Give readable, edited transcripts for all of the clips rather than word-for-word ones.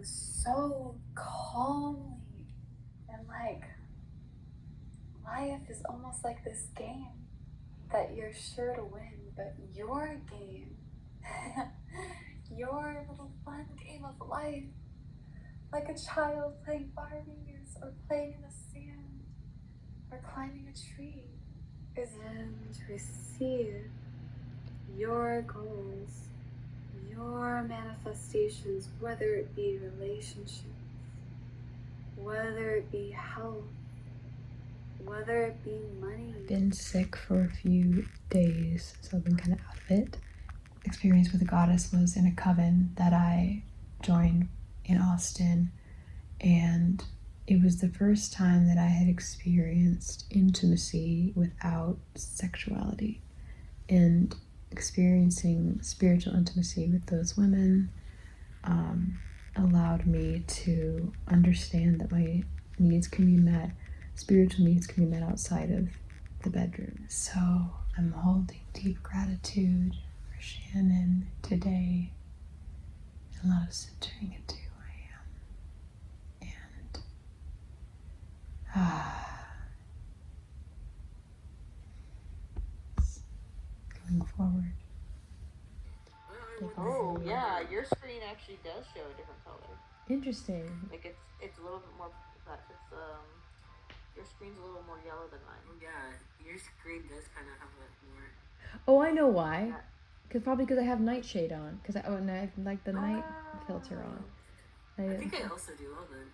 sitting so calmly, and like life is almost like this game that you're sure to win, but your game, your little fun game of life, like a child playing Barbies or playing in the sand or climbing a tree, is to receive your goals, your manifestations, whether it be relationships, whether it be health, whether it be money. I've been sick for a few days, so I've been kind of out of it. Experience with the goddess was in a coven that I joined in Austin, and it was the first time that I had experienced intimacy without sexuality, and experiencing spiritual intimacy with those women allowed me to understand that my needs can be met, spiritual needs can be met outside of the bedroom. So I'm holding deep gratitude for Shannon today, and a lot of centering into who I am, and going forward. Oh yeah, your screen actually does show a different color. Interesting. Like it's a little bit more. Your screen's a little more yellow than mine. Oh yeah, your screen does kind of have more. Oh, I know why. Probably because I have nightshade on. And I have like the night filter on. I think I also do. Hold on.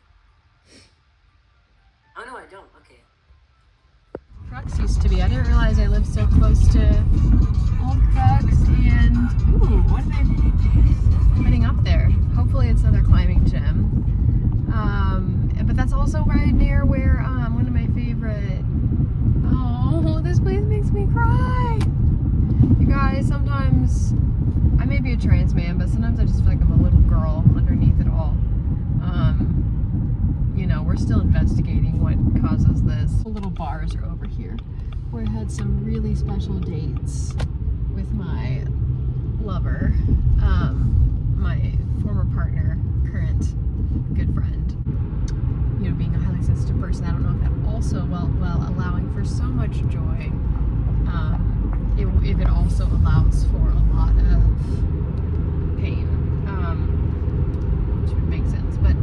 Oh no, I don't. Okay. Crux used to be. I didn't realize I lived so close to Old Crux, and ooh, what am I putting up there? Hopefully it's another climbing gym. But that's also right near where one of my favorite. Oh, this place makes me cry. You guys, sometimes I may be a trans man, but sometimes I just feel like I'm a little girl underneath it all. We're still investigating what causes this. The little bars are over here, where I had some really special dates with my lover, my former partner, current good friend. Being a highly sensitive person, I don't know if that also, while allowing for so much joy, if it also allows for a lot of pain, which would make sense. But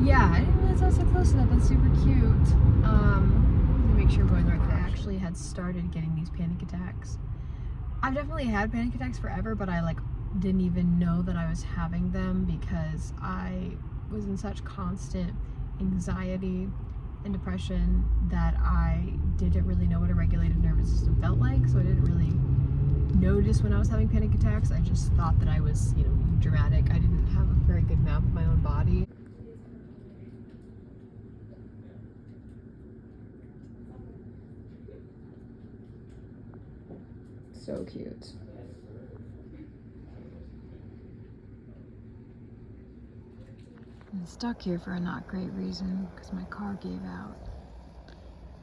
yeah, I didn't realize I was so close to that. That's super cute. Let me make sure I'm going right. I actually had started getting these panic attacks. I've definitely had panic attacks forever, but I didn't even know that I was having them because I was in such constant anxiety and depression that I didn't really know what a regulated nervous system felt like, so I didn't really notice when I was having panic attacks. I just thought that I was, dramatic. I didn't have a very good map of my own body. So cute. I'm stuck here for a not great reason because my car gave out.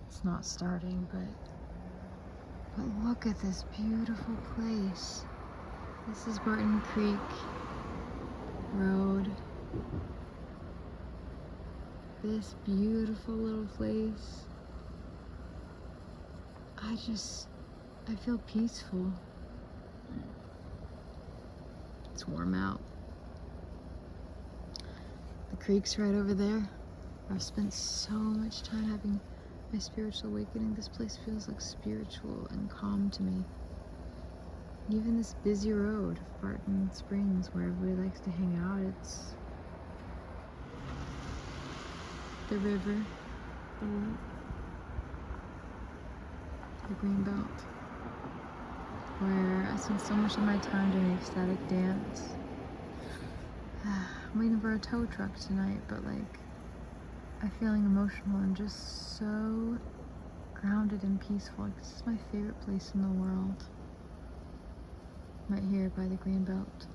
It's not starting, but look at this beautiful place. This is Barton Creek Road. This beautiful little place. I feel peaceful. It's warm out. The creek's right over there. I've spent so much time having my spiritual awakening. This place feels like spiritual and calm to me. Even this busy road, Barton Springs, where everybody likes to hang out, it's the river, the green belt, where I spend so much of my time doing ecstatic dance. I'm waiting for a tow truck tonight, but I'm feeling emotional and just so grounded and peaceful. This is my favorite place in the world. Right here by the green belt.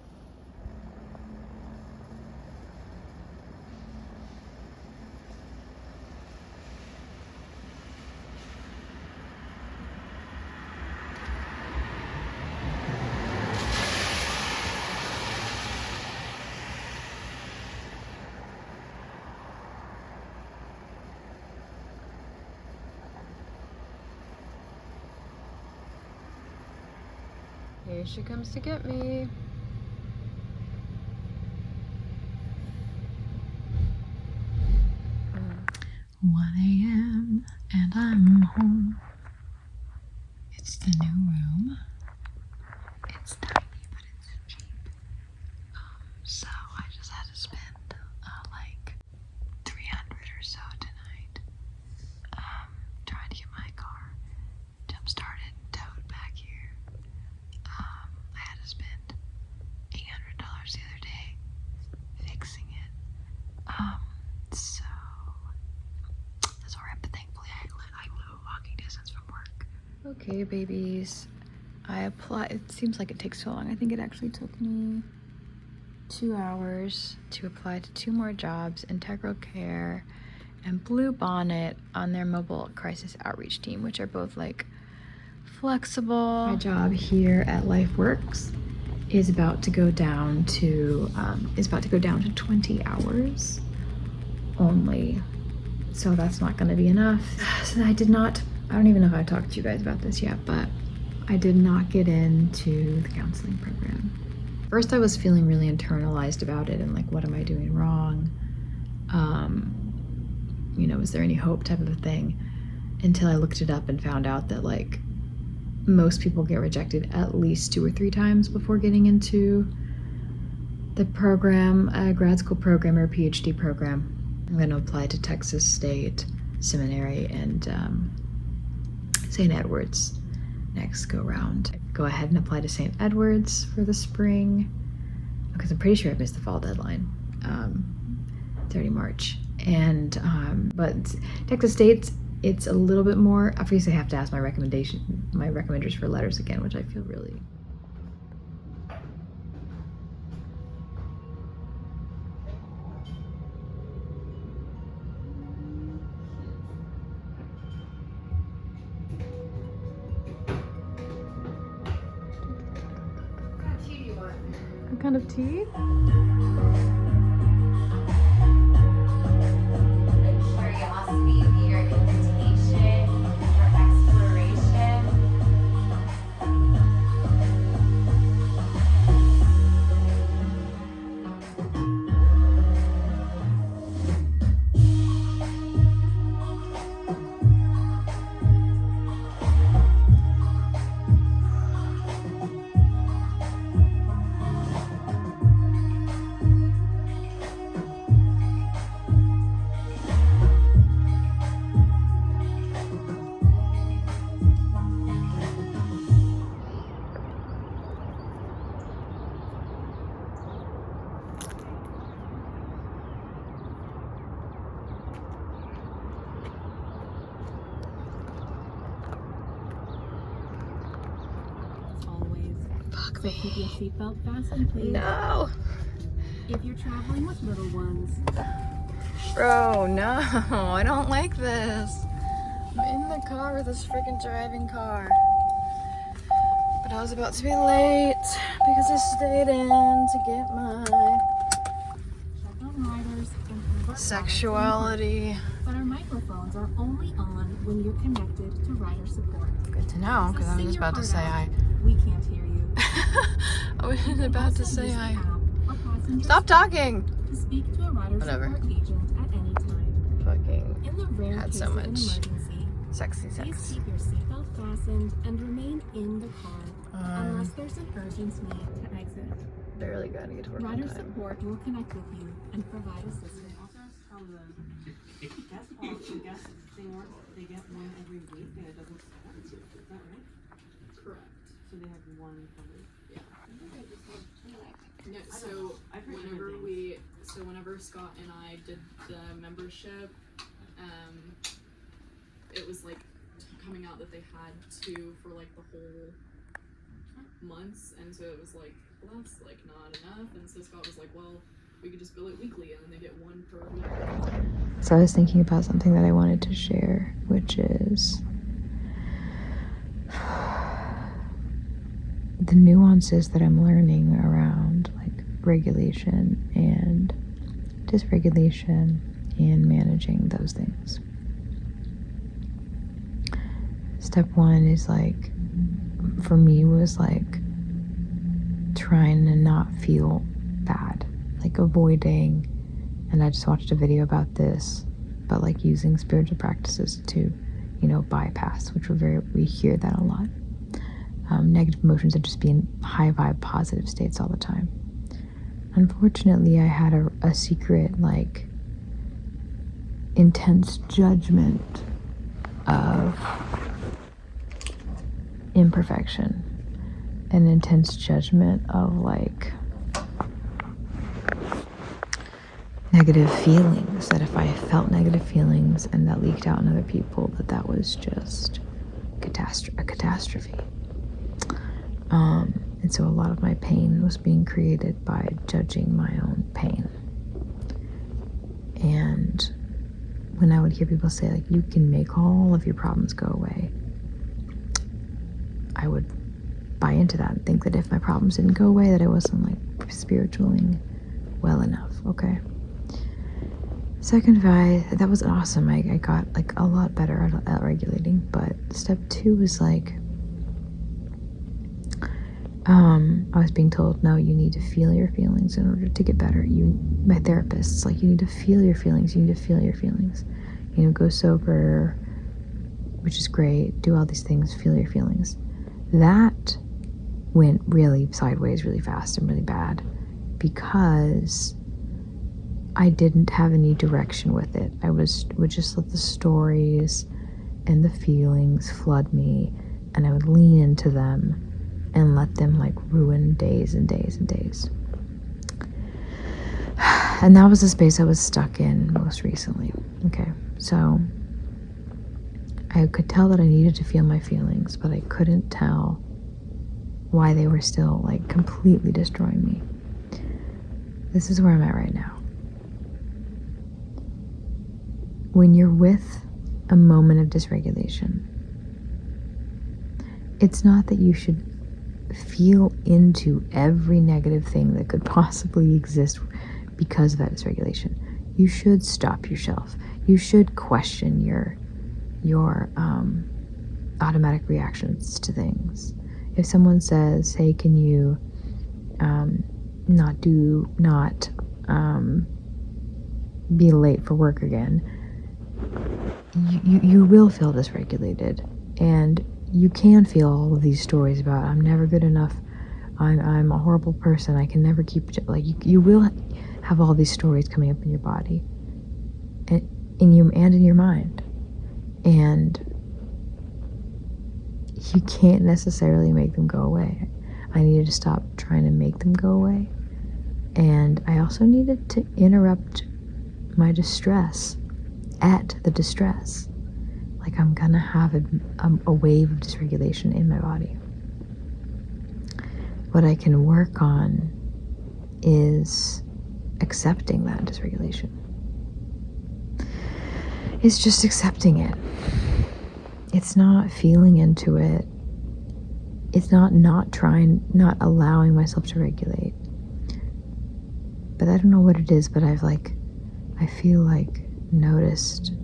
Aisha comes to get me. Mm. 1 a.m. and I'm home. It's the new room. It's tiny, but it's cheap. So I just had to spend like $300 or so tonight trying to get my car jump started and towed back here. I had to spend $800 the other day fixing it. So that's alright, but thankfully I live a walking distance from work. Okay, babies. I applied. It seems like it takes so long. I think it actually took me 2 hours to apply to 2 more jobs, Integral Care and Blue Bonnet, on their mobile crisis outreach team, which are both like flexible. My job here at LifeWorks is about to go down to 20 hours only. So that's not going to be enough. So I don't even know if I talked to you guys about this yet, but I did not get into the counseling program. First, I was feeling really internalized about it and like, what am I doing wrong? Is there any hope type of a thing? Until I looked it up and found out that like most people get rejected at least 2 or 3 times before getting into the program, a grad school program or a PhD program. I'm going to apply to Texas State Seminary and St. Edward's next go round. Go ahead and apply to St. Edward's for the spring, because I'm pretty sure I missed the fall deadline. It's already March. And but Texas State, it's a little bit more. Obviously I have to ask my recommenders for letters again, which I feel really. What kind of tea? So keep your seatbelt fastened, please. No! If you're traveling with little ones. Bro, no, I don't like this. I'm in the car with this freaking driving car. But I was about to be late because I stayed in to get my Check on riders and convert Sexuality. but our microphones are only on when you're connected to rider support. Good to know, because I was just about to say We can't hear you. I was about to say I. Stop talking! To speak to a rider Whatever. support agent at any time. Fucking In the rare had case so of much an emergency, sexy please sex. keep your seatbelt fastened and remain in the car unless there's an urgent need to exit. Barely got to get to work on Rider time. support will connect with you and provide assistance. Guess they get one every week and it doesn't stop. Is that right? Correct. So they have one covered. Yeah. No, I so don't know. I've heard different whenever Scott and I did the membership, it was like coming out that they had 2 for like the whole months, and so it was like, well, that's like not enough, and so Scott was like, well, we could just bill it weekly, and then they get 1 per week. So I was thinking about something that I wanted to share, which is the nuances that I'm learning around like regulation and dysregulation and managing those things. Step 1 is like, for me, was like trying to not feel bad, like avoiding. And I just watched a video about this, but like using spiritual practices to, bypass, which we hear that a lot. Negative emotions are just being high vibe, positive states all the time. Unfortunately, I had a secret, like, intense judgment of imperfection, an intense judgment of, like, negative feelings, that if I felt negative feelings and that leaked out on other people, that was just a catastrophe. And so a lot of my pain was being created by judging my own pain. And when I would hear people say, like, you can make all of your problems go away, I would buy into that and think that if my problems didn't go away, that I wasn't, like, spiritualing well enough, okay? Second advice, that was awesome. I got, like, a lot better at regulating, but step 2 was, like, I was being told, no, you need to feel your feelings in order to get better. My therapist's like, you need to feel your feelings. Go sober, which is great. Do all these things, feel your feelings. That went really sideways really fast and really bad because I didn't have any direction with it. I would just let the stories and the feelings flood me, and I would lean into them and let them, like, ruin days and days and days. And that was the space I was stuck in most recently. Okay, so I could tell that I needed to feel my feelings, but I couldn't tell why they were still, like, completely destroying me. This is where I'm at right now. When you're with a moment of dysregulation, it's not that you should feel into every negative thing that could possibly exist because of that dysregulation. You should stop yourself. You should question your automatic reactions to things. If someone says, hey, can you not be late for work again, you will feel dysregulated, and you can feel all of these stories about, I'm never good enough, I'm a horrible person, I can never keep, like, you will have all these stories coming up in your body and in your mind, and you can't necessarily make them go away. I needed to stop trying to make them go away, and I also needed to interrupt my distress at the distress. Like, I'm gonna have a wave of dysregulation in my body. What I can work on is accepting that dysregulation. It's just accepting it. It's not feeling into it. It's not allowing myself to regulate. But I don't know what it is, but I feel like noticed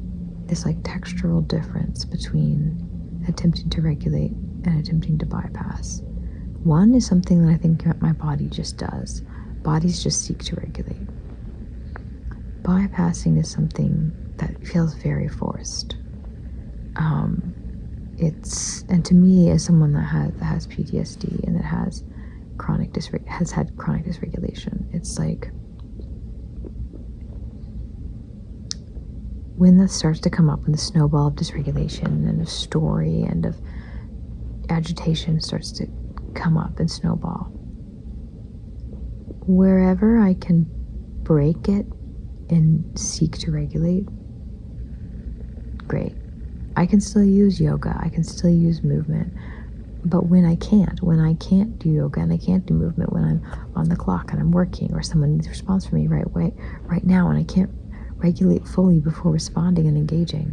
this, like, textural difference between attempting to regulate and attempting to bypass. One is something that I think my body just does. Bodies just seek to regulate. Bypassing is something that feels very forced. And to me, as someone that has PTSD and that has had chronic dysregulation, it's like, when that starts to come up, when the snowball of dysregulation and of story and of agitation starts to come up and snowball, wherever I can break it and seek to regulate, great. I can still use yoga, I can still use movement, but when I can't do yoga and I can't do movement, when I'm on the clock and I'm working, or someone needs a response from me right now, and I can't regulate fully before responding and engaging,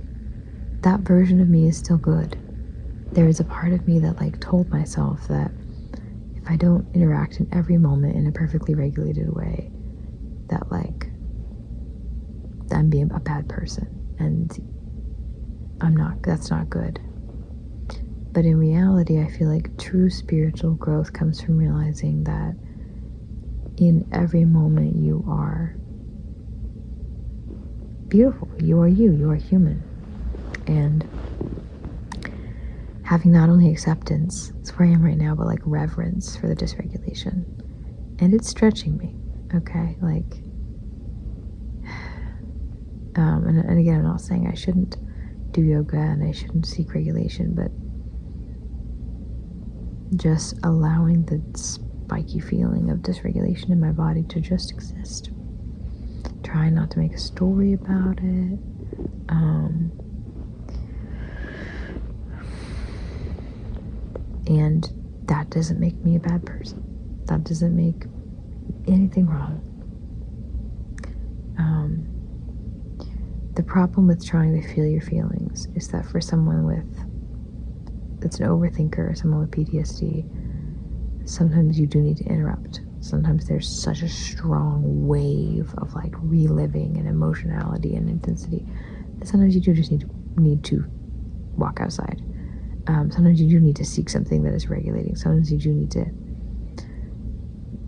that version of me is still good. There is a part of me that, like, told myself that if I don't interact in every moment in a perfectly regulated way, that, like, I'm being a bad person, and that's not good. But in reality, I feel like true spiritual growth comes from realizing that in every moment you are beautiful. You are you. You are human. And having not only acceptance, that's where I am right now, but like reverence for the dysregulation. And it's stretching me, okay? Like, and again, I'm not saying I shouldn't do yoga and I shouldn't seek regulation, but just allowing the spiky feeling of dysregulation in my body to just exist. Trying not to make a story about it. And that doesn't make me a bad person. That doesn't make anything wrong. The problem with trying to feel your feelings is that for someone that's an overthinker, or someone with PTSD, sometimes you do need to interrupt. Sometimes there's such a strong wave of like reliving and emotionality and intensity that sometimes you do just need to walk outside. Sometimes you do need to seek something that is regulating. Sometimes you do need to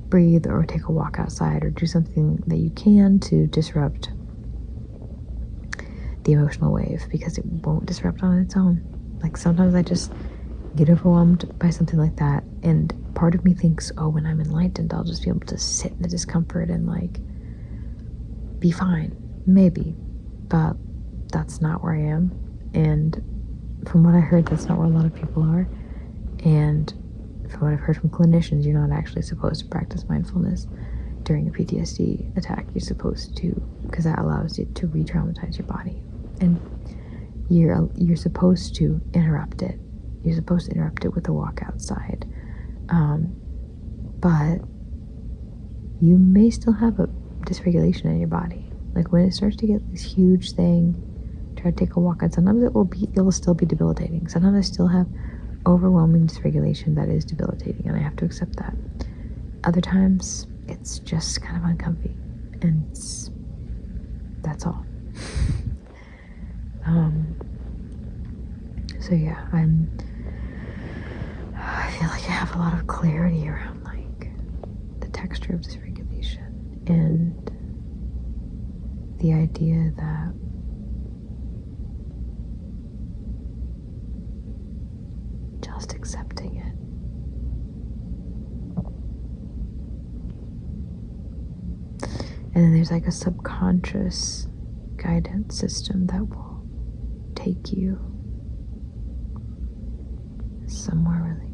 breathe or take a walk outside or do something that you can to disrupt the emotional wave, because it won't disrupt on its own. Like sometimes I just get overwhelmed by something like that, and part of me thinks, oh, when I'm enlightened, I'll just be able to sit in the discomfort and like be fine, maybe, but that's not where I am. And from what I heard, that's not where a lot of people are. And from what I've heard from clinicians, you're not actually supposed to practice mindfulness during a PTSD attack. You're supposed to, because that allows you to re-traumatize your body, and you're supposed to interrupt it. You're supposed to interrupt it with a walk outside. But you may still have a dysregulation in your body. Like when it starts to get this huge thing, try to take a walk, and sometimes it will still be debilitating. Sometimes I still have overwhelming dysregulation that is debilitating, and I have to accept that. Other times it's just kind of uncomfy, and that's all. So yeah, I feel like I have a lot of clarity around like the texture of dysregulation and the idea that just accepting it. And then there's like a subconscious guidance system that will take you somewhere really